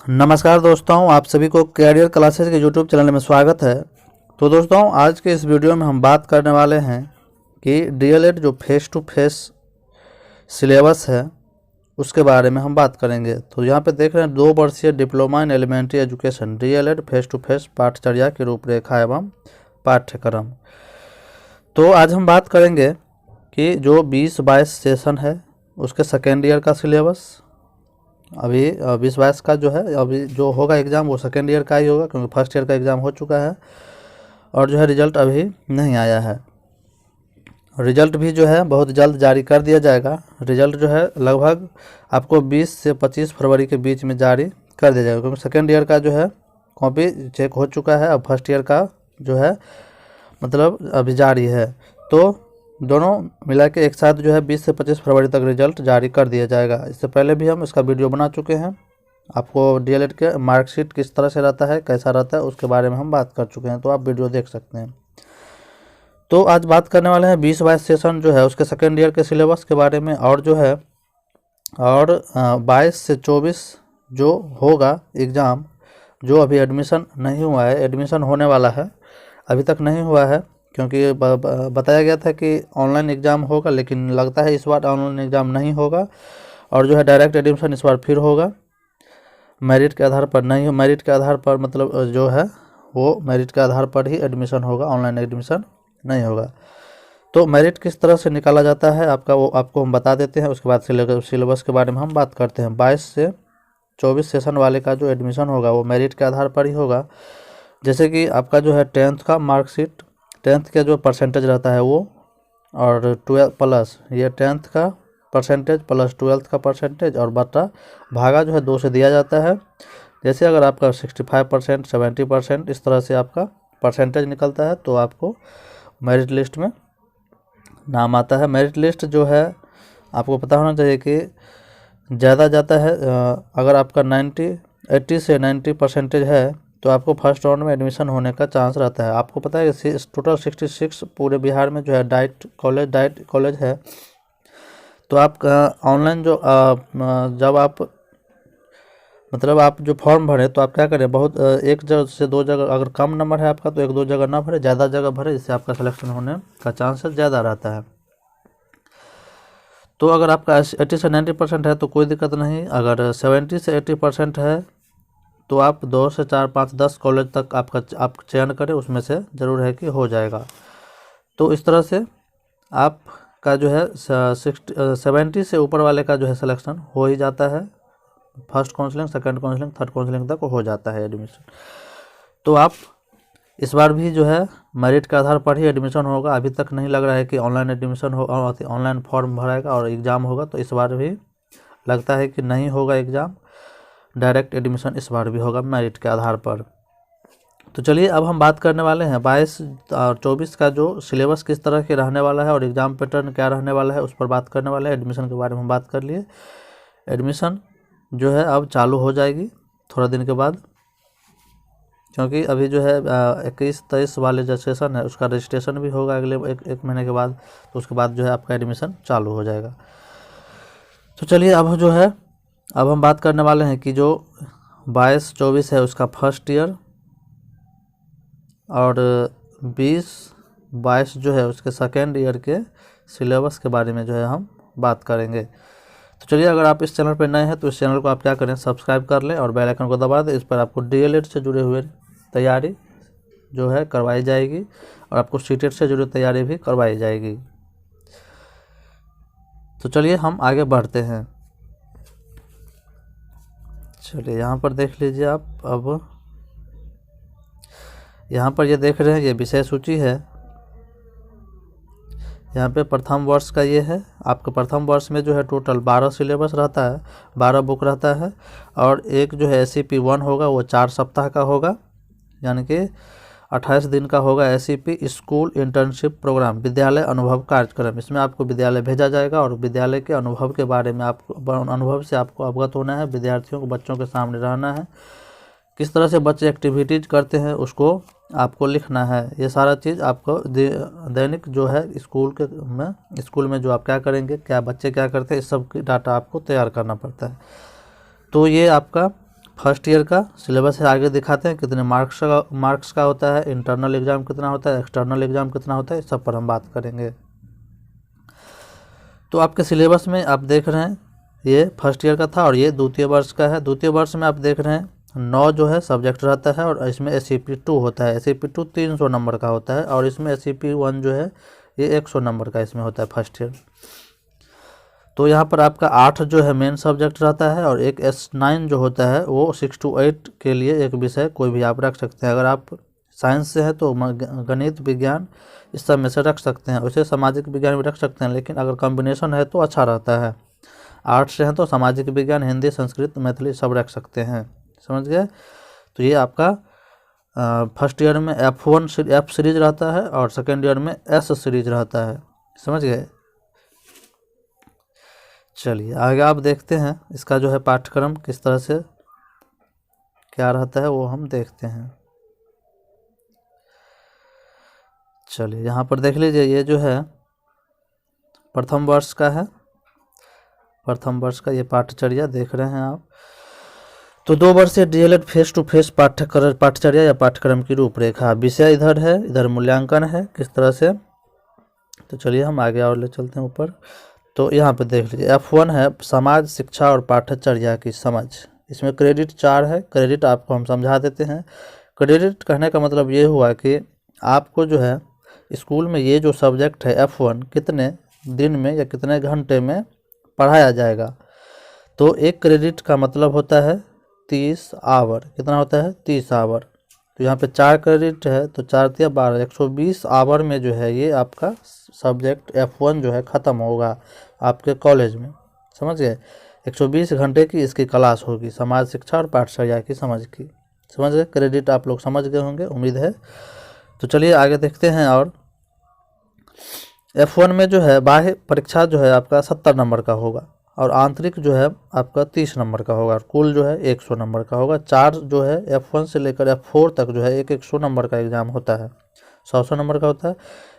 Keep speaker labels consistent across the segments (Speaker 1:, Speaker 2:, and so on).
Speaker 1: नमस्कार दोस्तों, आप सभी को कैरियर क्लासेस के यूट्यूब चैनल में स्वागत है। तो दोस्तों, आज के इस वीडियो में हम बात करने वाले हैं कि डीएलएड जो फेस टू फेस सिलेबस है उसके बारे में हम बात करेंगे। तो यहाँ पे देख रहे हैं 2 वर्षीय diploma in elementary education DElEd face to face पाठचर्या की रूपरेखा एवं पाठ्यक्रम। तो आज हम बात करेंगे कि जो 20-22 सेशन है उसके सेकेंड ईयर का सिलेबस। अभी 20-22 का जो है अभी जो होगा एग्ज़ाम वो सेकेंड ईयर का ही होगा, क्योंकि फर्स्ट ईयर का एग्ज़ाम हो चुका है और जो है रिज़ल्ट अभी नहीं आया है। रिज़ल्ट भी जो है बहुत जल्द जारी कर दिया जाएगा। रिज़ल्ट जो है लगभग आपको 20 से 25 फरवरी के बीच में जारी कर दिया जाएगा, क्योंकि सेकेंड ईयर का जो है कॉपी चेक हो चुका है। अब फर्स्ट ईयर का जो है मतलब अभी जारी है। तो दोनों मिला के एक साथ जो है 20 से 25 फरवरी तक रिजल्ट जारी कर दिया जाएगा। इससे पहले भी हम इसका वीडियो बना चुके हैं। आपको डीएलएड के मार्कशीट किस तरह से रहता है, कैसा रहता है, उसके बारे में हम बात कर चुके हैं, तो आप वीडियो देख सकते हैं। तो आज बात करने वाले हैं 20-22 सेशन जो है उसके सेकेंड ईयर के सिलेबस के बारे में, और जो है 22 से 24 जो होगा एग्ज़ाम, जो अभी एडमिशन नहीं हुआ है, एडमिशन होने वाला है, अभी तक नहीं हुआ है, क्योंकि बताया गया था कि ऑनलाइन एग्ज़ाम होगा, लेकिन लगता है इस बार ऑनलाइन एग्ज़ाम नहीं होगा और जो है डायरेक्ट एडमिशन इस बार फिर होगा। मेरिट के आधार पर नहीं, मेरिट के आधार पर मतलब जो है वो मेरिट के आधार पर ही एडमिशन होगा, ऑनलाइन एडमिशन नहीं होगा। तो मेरिट किस तरह से निकाला जाता है आपका, वो आपको हम बता देते हैं। उसके बाद सिलेबस के बारे में हम बात करते हैं। 22 से 24 सेशन वाले का जो एडमिशन होगा वो मेरिट के आधार पर ही होगा। जैसे कि आपका जो है 10th का मार्कशीट, 10th का जो परसेंटेज रहता है वो, और 12 प्लस ये 10th का परसेंटेज प्लस 12th का परसेंटेज और बटा भागा जो है 2 से दिया जाता है। जैसे अगर आपका 65%, 70% इस तरह से आपका परसेंटेज निकलता है तो आपको मेरिट लिस्ट में नाम आता है। मेरिट लिस्ट जो है आपको पता होना चाहिए कि ज़्यादा जाता है। अगर आपका 80 से 90 परसेंटेज है तो आपको फर्स्ट राउंड में एडमिशन होने का चांस रहता है। आपको पता है कि टोटल 66 पूरे बिहार में जो है डाइट कॉलेज है। तो आप ऑनलाइन जो जब आप मतलब आप जो फॉर्म भरें तो आप क्या करें, बहुत एक जगह से 2 जगह, अगर कम नंबर है आपका तो 1-2 जगह ना भरे, ज़्यादा जगह भरे, जिससे आपका सिलेक्शन होने का चांसेस ज़्यादा रहता है। तो अगर आपका 80 से 90% है तो कोई दिक्कत नहीं। अगर 70 से 80% है तो आप 2 से 4, 5, 10 कॉलेज तक आप चयन करें, उसमें से ज़रूर है कि हो जाएगा। तो इस तरह से आपका जो है 70 से ऊपर वाले का जो है सिलेक्शन हो ही जाता है। First counselling, second counselling, third counselling तक हो जाता है एडमिशन। तो आप इस बार भी जो है मेरिट के आधार पर ही एडमिशन होगा। अभी तक नहीं लग रहा है कि ऑनलाइन एडमिशन हो, ऑनलाइन फॉर्म भराएगा और एग्ज़ाम होगा, तो इस बार भी लगता है कि नहीं होगा एग्ज़ाम, डायरेक्ट एडमिशन इस बार भी होगा मेरिट के आधार पर। तो चलिए अब हम बात करने वाले हैं 22 और 24 का जो सिलेबस किस तरह के रहने वाला है और एग्ज़ाम पैटर्न क्या रहने वाला है, उस पर बात करने वाले हैं। एडमिशन के बारे में हम बात कर लिए। एडमिशन जो है अब चालू हो जाएगी थोड़ा दिन के बाद, क्योंकि अभी जो है 21-23 वाले जो सेशन है उसका रजिस्ट्रेशन भी होगा अगले एक महीने के बाद, तो उसके बाद जो है आपका एडमिशन चालू हो जाएगा। तो चलिए अब जो है अब हम बात करने वाले हैं कि जो 22-24 है उसका फर्स्ट ईयर, और 20-22 जो है उसके सेकेंड ईयर के सिलेबस के बारे में जो है हम बात करेंगे। तो चलिए, अगर आप इस चैनल पर नए हैं तो इस चैनल को आप क्या करें, सब्सक्राइब कर लें और बेल आइकन को दबा दें। इस पर आपको डीएलएड से जुड़े हुए तैयारी जो है करवाई जाएगी और आपको सीटेट से जुड़ी तैयारी भी करवाई जाएगी। तो चलिए हम आगे बढ़ते हैं। चलिए यहाँ पर देख लीजिए आप। अब यहाँ पर ये देख रहे हैं, ये विषय सूची है। यहाँ पे प्रथम वर्ष का ये है। आपका प्रथम वर्ष में जो है टोटल 12 सिलेबस रहता है, 12 बुक रहता है, और एक जो है SCP 1 होगा वो 4 सप्ताह का होगा, यानी कि 28 दिन का होगा। SCP स्कूल इंटर्नशिप प्रोग्राम, विद्यालय अनुभव कार्यक्रम। इसमें आपको विद्यालय भेजा जाएगा और विद्यालय के अनुभव के बारे में अनुभव से आपको अवगत होना है। विद्यार्थियों को, बच्चों के सामने रहना है, किस तरह से बच्चे एक्टिविटीज करते हैं उसको आपको लिखना है। ये सारा चीज़ आपको दैनिक जो है स्कूल में जो आप क्या करेंगे, क्या बच्चे क्या करते हैं, इस सब की डाटा आपको तैयार करना पड़ता है। तो ये आपका फर्स्ट ईयर का सिलेबस है, आगे दिखाते हैं कितने मार्क्स का होता है, इंटरनल एग्ज़ाम कितना होता है, एक्सटर्नल एग्ज़ाम कितना होता है, इस सब पर हम बात करेंगे। तो आपके सिलेबस में आप देख रहे हैं ये फर्स्ट ईयर का था और ये द्वितीय वर्ष का है। द्वितीय वर्ष में आप देख रहे हैं 9 जो है सब्जेक्ट रहता है और इसमें SCP-2 होता है। SCP-2 300 नंबर का होता है और इसमें SCP-1 जो है ये 100 नंबर का इसमें होता है फर्स्ट ईयर। तो यहाँ पर आपका 8 जो है मेन सब्जेक्ट रहता है और एक S9 जो होता है वो 6 to 8 के लिए एक विषय कोई भी आप रख सकते हैं। अगर आप साइंस से है तो गणित विज्ञान इस सब में से रख सकते हैं, वैसे सामाजिक विज्ञान भी रख सकते हैं, लेकिन अगर कॉम्बिनेशन है तो अच्छा रहता है। आर्ट्स से हैं तो सामाजिक विज्ञान, हिंदी, संस्कृत, मैथिली सब रख सकते हैं, समझ गए। तो ये आपका फर्स्ट ईयर में F सीरीज रहता है और सेकेंड ईयर में S सीरीज रहता है, समझ गए। चलिए आगे आप देखते हैं इसका जो है पाठ्यक्रम किस तरह से क्या रहता है वो हम देखते हैं। चलिए यहाँ पर देख लीजिए, ये जो है प्रथम वर्ष का है, प्रथम वर्ष का ये पाठ्यचर्या देख रहे हैं आप। तो 2 वर्षीय DLED फेस टू फेस पाठ्यचर्या या पाठ्यक्रम की रूपरेखा। विषय इधर है, इधर मूल्यांकन है किस तरह से। तो चलिए हम आगे और ले चलते हैं ऊपर। तो यहाँ पे देख लीजिए F1 है समाज, शिक्षा और पाठ्यचर्या की समझ। इसमें क्रेडिट 4 है। क्रेडिट आपको हम समझा देते हैं। क्रेडिट कहने का मतलब ये हुआ कि आपको जो है स्कूल में ये जो सब्जेक्ट है F1 कितने दिन में या कितने घंटे में पढ़ाया जाएगा। तो एक क्रेडिट का मतलब होता है 30 आवर। कितना होता है 30 आवर। तो यहाँ पे 4 क्रेडिट है तो 4 × 12 120 आवर में जो है ये आपका सब्जेक्ट F1 जो है ख़त्म होगा आपके कॉलेज में, समझ गए। 120 घंटे की इसकी क्लास होगी, समाज, शिक्षा और पाठ्यचर्या की समझ गए। क्रेडिट आप लोग समझ गए होंगे उम्मीद है। तो चलिए आगे देखते हैं। और F1 में जो है बाह्य परीक्षा जो है आपका 70 नंबर का होगा और आंतरिक जो है आपका 30 नंबर का होगा और कुल जो है 100 नंबर का होगा। 4 जो है F1 से लेकर F4 तक जो है एक 100 नंबर का एग्ज़ाम होता है, 100 नंबर का होता है।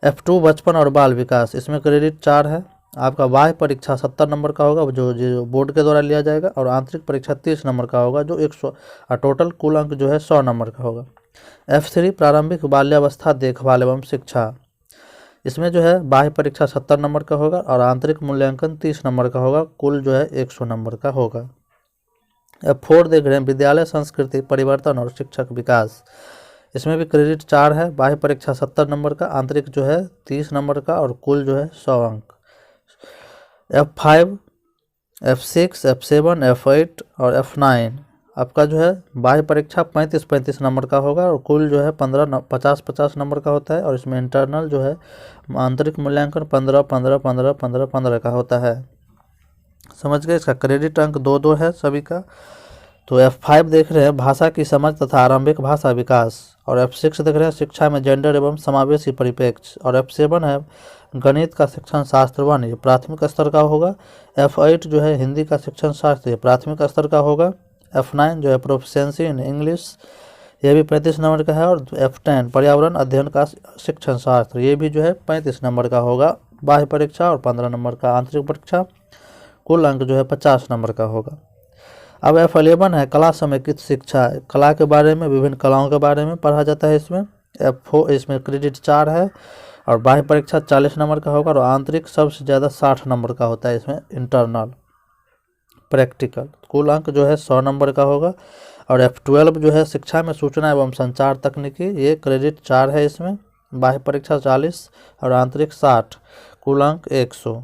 Speaker 1: F2 बचपन और बाल विकास, इसमें क्रेडिट 4 है। आपका बाह्य परीक्षा 70 नंबर का होगा जो बोर्ड के द्वारा लिया जाएगा और आंतरिक परीक्षा 30 नंबर का होगा जो 100 और टोटल कुल अंक जो है 100 नंबर का होगा। F3 प्रारंभिक बाल्यावस्था देखभाल एवं शिक्षा, इसमें जो है बाह्य परीक्षा 70 नंबर का होगा और आंतरिक मूल्यांकन 30 नंबर का होगा, कुल जो है 100 नंबर का होगा। F4 देख रहे हैं विद्यालय संस्कृति परिवर्तन और शिक्षक विकास, इसमें भी क्रेडिट 4 है। बाह्य परीक्षा 70 नंबर का, आंतरिक जो है 30 नंबर का और कुल जो है 100 अंक। F5 F6 F7 F8 और F9 आपका जो है बाह्य परीक्षा 35 नंबर का होगा और कुल जो है 50 नंबर का होता है और इसमें इंटरनल जो है आंतरिक मूल्यांकन 15 का होता है, समझ गए। इसका क्रेडिट अंक 2 है सभी का। तो F5 देख रहे हैं भाषा की समझ तथा आरंभिक भाषा विकास और F6 देख रहे हैं शिक्षा में जेंडर एवं समावेशी परिप्रेक्ष्य और F7 है गणित का शिक्षण शास्त्र 1, ये प्राथमिक स्तर का होगा। F8 जो है हिंदी का शिक्षण शास्त्र, ये प्राथमिक स्तर का होगा। F9 जो है प्रोफिशिएंसी इन इंग्लिश, ये भी 35 नंबर का है। और F10 पर्यावरण अध्ययन का शिक्षण शास्त्र, ये भी जो है 35 नंबर का होगा बाह्य परीक्षा और 15 नंबर का आंतरिक परीक्षा, कुल अंक जो है 50 नंबर का होगा। अब F11 है कला समेकित शिक्षा, कला के बारे में विभिन्न कलाओं के बारे में पढ़ा जाता है इसमें। F4 इसमें क्रेडिट 4 है और बाह्य परीक्षा 40 नंबर का होगा और आंतरिक सबसे ज़्यादा 60 नंबर का होता है इसमें इंटरनल प्रैक्टिकल, कुल अंक जो है 100 नंबर का होगा। और F12 जो है शिक्षा में सूचना एवं संचार तकनीकी, ये क्रेडिट 4 है इसमें, बाह्य परीक्षा 40 और आंतरिक 60, कुल अंक 100।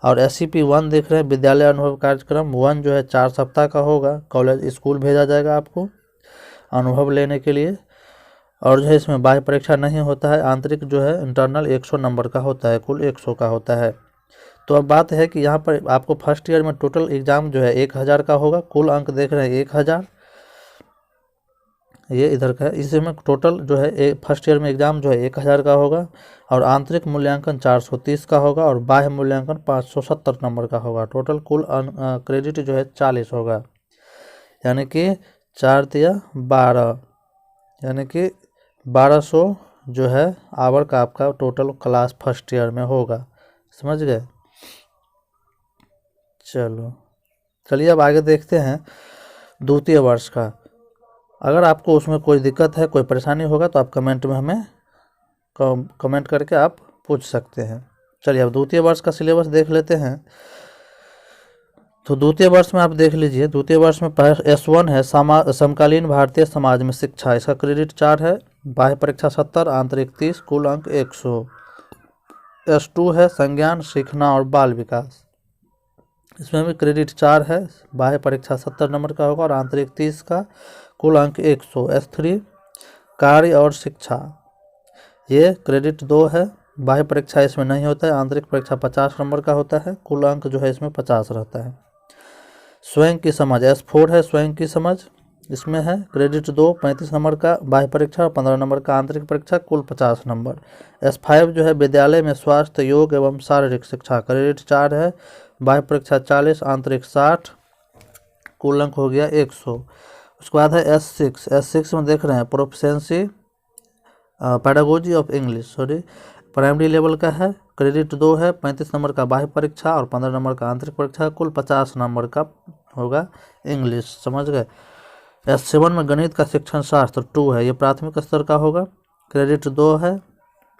Speaker 1: और SCP-1 देख रहे हैं विद्यालय अनुभव कार्यक्रम 1 जो है 4 सप्ताह का होगा, कॉलेज स्कूल भेजा जाएगा आपको अनुभव लेने के लिए और जो है इसमें बाह्य परीक्षा नहीं होता है। आंतरिक जो है इंटरनल 100 नंबर का होता है, कुल 100 का होता है। तो अब बात है कि यहाँ पर आपको फर्स्ट ईयर में टोटल एग्ज़ाम जो है 1000 का होगा, कुल अंक देख रहे हैं 1000, ये इधर का है। इसमें टोटल जो है फर्स्ट ईयर में एग्ज़ाम जो है 1000 का होगा और आंतरिक मूल्यांकन 430 का होगा और बाह्य मूल्यांकन 570 नंबर का होगा। टोटल कुल क्रेडिट जो है 40 होगा, यानी कि 4 × 12 यानी कि 1200 जो है आवर का आपका टोटल क्लास फर्स्ट ईयर में होगा, समझ गए। चलिए अब आगे देखते हैं। द्वितीय वर्ष का। अगर आपको उसमें कोई दिक्कत है, कोई परेशानी होगा तो आप कमेंट में हमें कमेंट करके आप पूछ सकते हैं। चलिए अब द्वितीय वर्ष का सिलेबस देख लेते हैं। तो द्वितीय वर्ष में आप देख लीजिए, द्वितीय वर्ष में S1 है समकालीन भारतीय समाज में शिक्षा, इसका क्रेडिट 4 है, बाह्य परीक्षा 70, आंतरिक 30, कुल अंक 100। S2 है संज्ञान, सीखना और बाल विकास, इसमें भी क्रेडिट 4 है, बाह्य परीक्षा 70 नंबर का होगा और आंतरिक 30 का, कुल अंक 100। S3 कार्य और शिक्षा, ये क्रेडिट 2 है, बाह्य परीक्षा इसमें नहीं होता है, आंतरिक परीक्षा 50 नंबर का होता है, कुल अंक जो है इसमें 50 रहता है। स्वयं की समझ S4 है स्वयं की समझ, इसमें है क्रेडिट 2, 35 नंबर का बाह्य परीक्षा और 15 नंबर का आंतरिक परीक्षा, कुल 50 नंबर। S5 जो है विद्यालय में स्वास्थ्य, योग एवं शारीरिक शिक्षा, क्रेडिट 4 है, बाह्य परीक्षा 40, आंतरिक 60, कुल अंक हो गया 100। उसके बाद है S6 में देख रहे हैं proficiency pedagogy of English, primary level का है, क्रेडिट 2 है, 35 नंबर का बाह्य परीक्षा और 15 नंबर का आंतरिक परीक्षा, कुल 50 नंबर का होगा इंग्लिश, समझ गए। S7 में गणित का शिक्षण शास्त्र 2 है, ये प्राथमिक स्तर का होगा, क्रेडिट 2 है,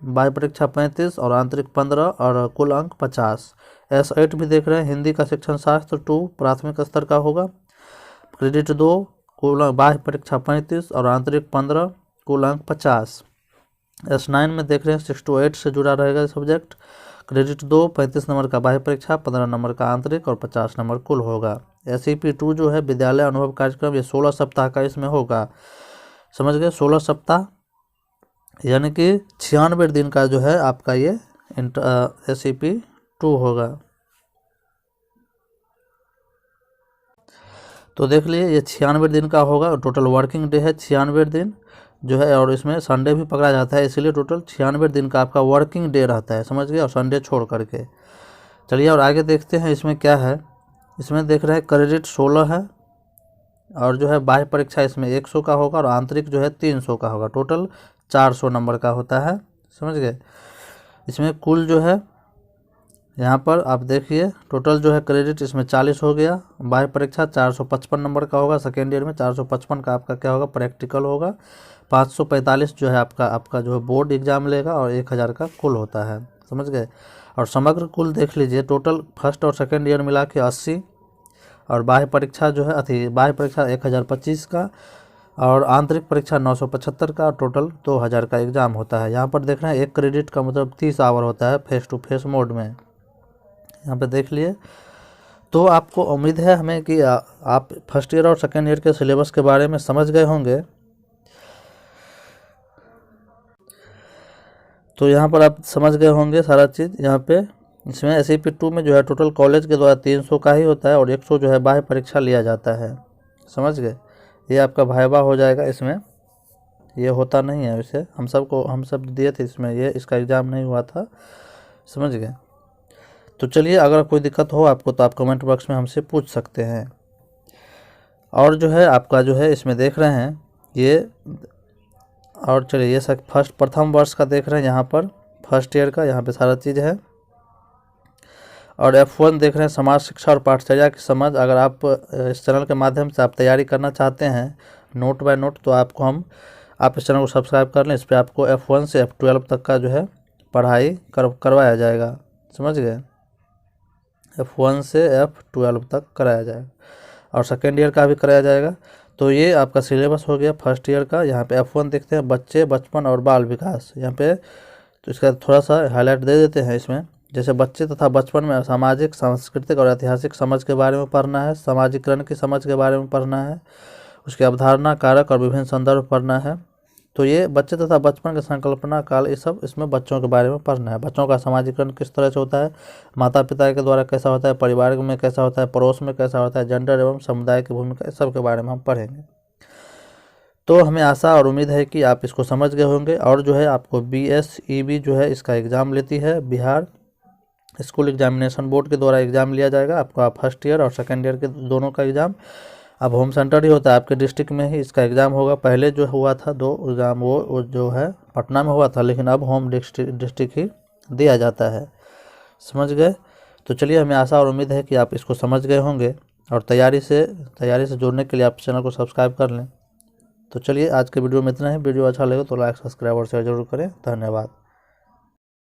Speaker 1: बाह्य परीक्षा 35 और आंतरिक 15 और कुल अंक 50। S8 भी देख रहे हैं हिंदी का शिक्षण शास्त्र 2, प्राथमिक स्तर का होगा, क्रेडिट 2, कुल बाह्य परीक्षा 35 और आंतरिक 15, कुल अंक 50। S9 में देख रहे हैं 6 to 8 से जुड़ा रहेगा सब्जेक्ट, क्रेडिट 2, 35 नंबर का बाह्य परीक्षा, 15 नंबर का आंतरिक और 50 नंबर कुल होगा। SEP2 जो है विद्यालय अनुभव कार्यक्रम, ये 16 सप्ताह का इसमें होगा, समझ गए, 16 सप्ताह यानी कि 96 दिन का जो है आपका ये SEP2 होगा। तो देख लिए ये 96 दिन का होगा, टोटल वर्किंग डे है 96 दिन जो है, और इसमें संडे भी पकड़ा जाता है, इसीलिए टोटल 96 दिन का आपका वर्किंग डे रहता है, समझ गए, और संडे छोड़ करके। चलिए और आगे देखते हैं इसमें क्या है। इसमें देख रहे हैं क्रेडिट 16 है और जो है बाह्य परीक्षा इसमें 100 का होगा और आंतरिक जो है 300 का होगा, टोटल 400 नंबर का होता है, समझ गए। इसमें कुल जो है यहाँ पर आप देखिए टोटल जो है क्रेडिट इसमें 40 हो गया, बाह्य परीक्षा 455 नंबर का होगा, सेकेंड ईयर में 455 का आपका क्या होगा प्रैक्टिकल होगा, 545 जो है आपका जो है बोर्ड एग्जाम लेगा और 1000 का कुल होता है, समझ गए। और समग्र कुल देख लीजिए, टोटल फर्स्ट और सेकेंड ईयर मिला के 80 और बाह्य परीक्षा जो है बाह्य परीक्षा 1025 का और आंतरिक परीक्षा 975 का, टोटल 2000 का एग्ज़ाम होता है। यहाँ पर देख रहे हैं एक क्रेडिट का मतलब 30 आवर होता है फेस टू फेस मोड में, यहाँ पे देख लिए। तो आपको उम्मीद है हमें कि आप फर्स्ट ईयर और सेकेंड ईयर के सिलेबस के बारे में समझ गए होंगे। तो यहाँ पर आप समझ गए होंगे सारा चीज़। यहाँ पे इसमें SEP2 में जो है टोटल कॉलेज के द्वारा 300 का ही होता है और 100 जो है बाह्य परीक्षा लिया जाता है, समझ गए। ये आपका वाइवा हो जाएगा, इसमें ये होता नहीं है वैसे, हम सब दिए थे इसमें, ये इसका एग्ज़ाम नहीं हुआ था, समझ गए। तो चलिए अगर कोई दिक्कत हो आपको तो आप कमेंट बॉक्स में हमसे पूछ सकते हैं। और जो है आपका जो है इसमें देख रहे हैं ये, और चलिए ये सब प्रथम वर्ष का देख रहे हैं, यहाँ पर फर्स्ट ईयर का यहाँ पे सारा चीज़ है। और F1 देख रहे हैं समाज शिक्षा और पाठचर्या की समझ। अगर आप इस चैनल के माध्यम से आप तैयारी करना चाहते हैं नोट बाय नोट, तो आप इस चैनल को सब्सक्राइब कर लें। इस पर आपको F1 से F12 तक का जो है पढ़ाई करवाया जाएगा, समझ गए। F1 से F12 तक कराया जाएगा और सेकेंड ईयर का भी कराया जाएगा। तो ये आपका सिलेबस हो गया फर्स्ट ईयर का। यहाँ पे F1 देखते हैं बच्चे, बचपन और बाल विकास, यहाँ पे तो इसका थोड़ा सा हाईलाइट दे देते हैं इसमें। जैसे बच्चे तथा बचपन में सामाजिक, सांस्कृतिक और ऐतिहासिक समझ के बारे में पढ़ना है, सामाजिकरण की समझ के बारे में पढ़ना है, उसकी अवधारणा, कारक और विभिन्न संदर्भ पढ़ना है। तो ये बच्चे तथा बचपन के संकल्पना काल, ये सब इसमें बच्चों के बारे में पढ़ना है। बच्चों का सामाजिकरण किस तरह से होता है, माता पिता के द्वारा कैसा होता है, परिवार में कैसा होता है, पड़ोस में कैसा होता है, जेंडर एवं समुदाय की भूमिका, सब के बारे में हम पढ़ेंगे। तो हमें आशा और उम्मीद है कि आप इसको समझ गए होंगे। और जो है आपको BSEB जो है इसका एग्ज़ाम लेती है बिहार स्कूल एग्जामिनेशन बोर्ड के द्वारा एग्ज़ाम लिया जाएगा आपका फर्स्ट ईयर और सेकेंड ईयर के दोनों का एग्ज़ाम। अब होम सेंटर ही होता है आपके डिस्ट्रिक्ट में ही इसका एग्ज़ाम होगा। पहले जो हुआ था 2 एग्ज़ाम वो जो है पटना में हुआ था, लेकिन अब होम डिस्ट्रिक्ट ही दिया जाता है, समझ गए। तो चलिए हमें आशा और उम्मीद है कि आप इसको समझ गए होंगे। और तैयारी से जुड़ने के लिए आप चैनल को सब्सक्राइब कर लें। तो चलिए आज के वीडियो में इतना ही। वीडियो अच्छा लगे तो लाइक, सब्सक्राइब और शेयर जरूर करें। धन्यवाद।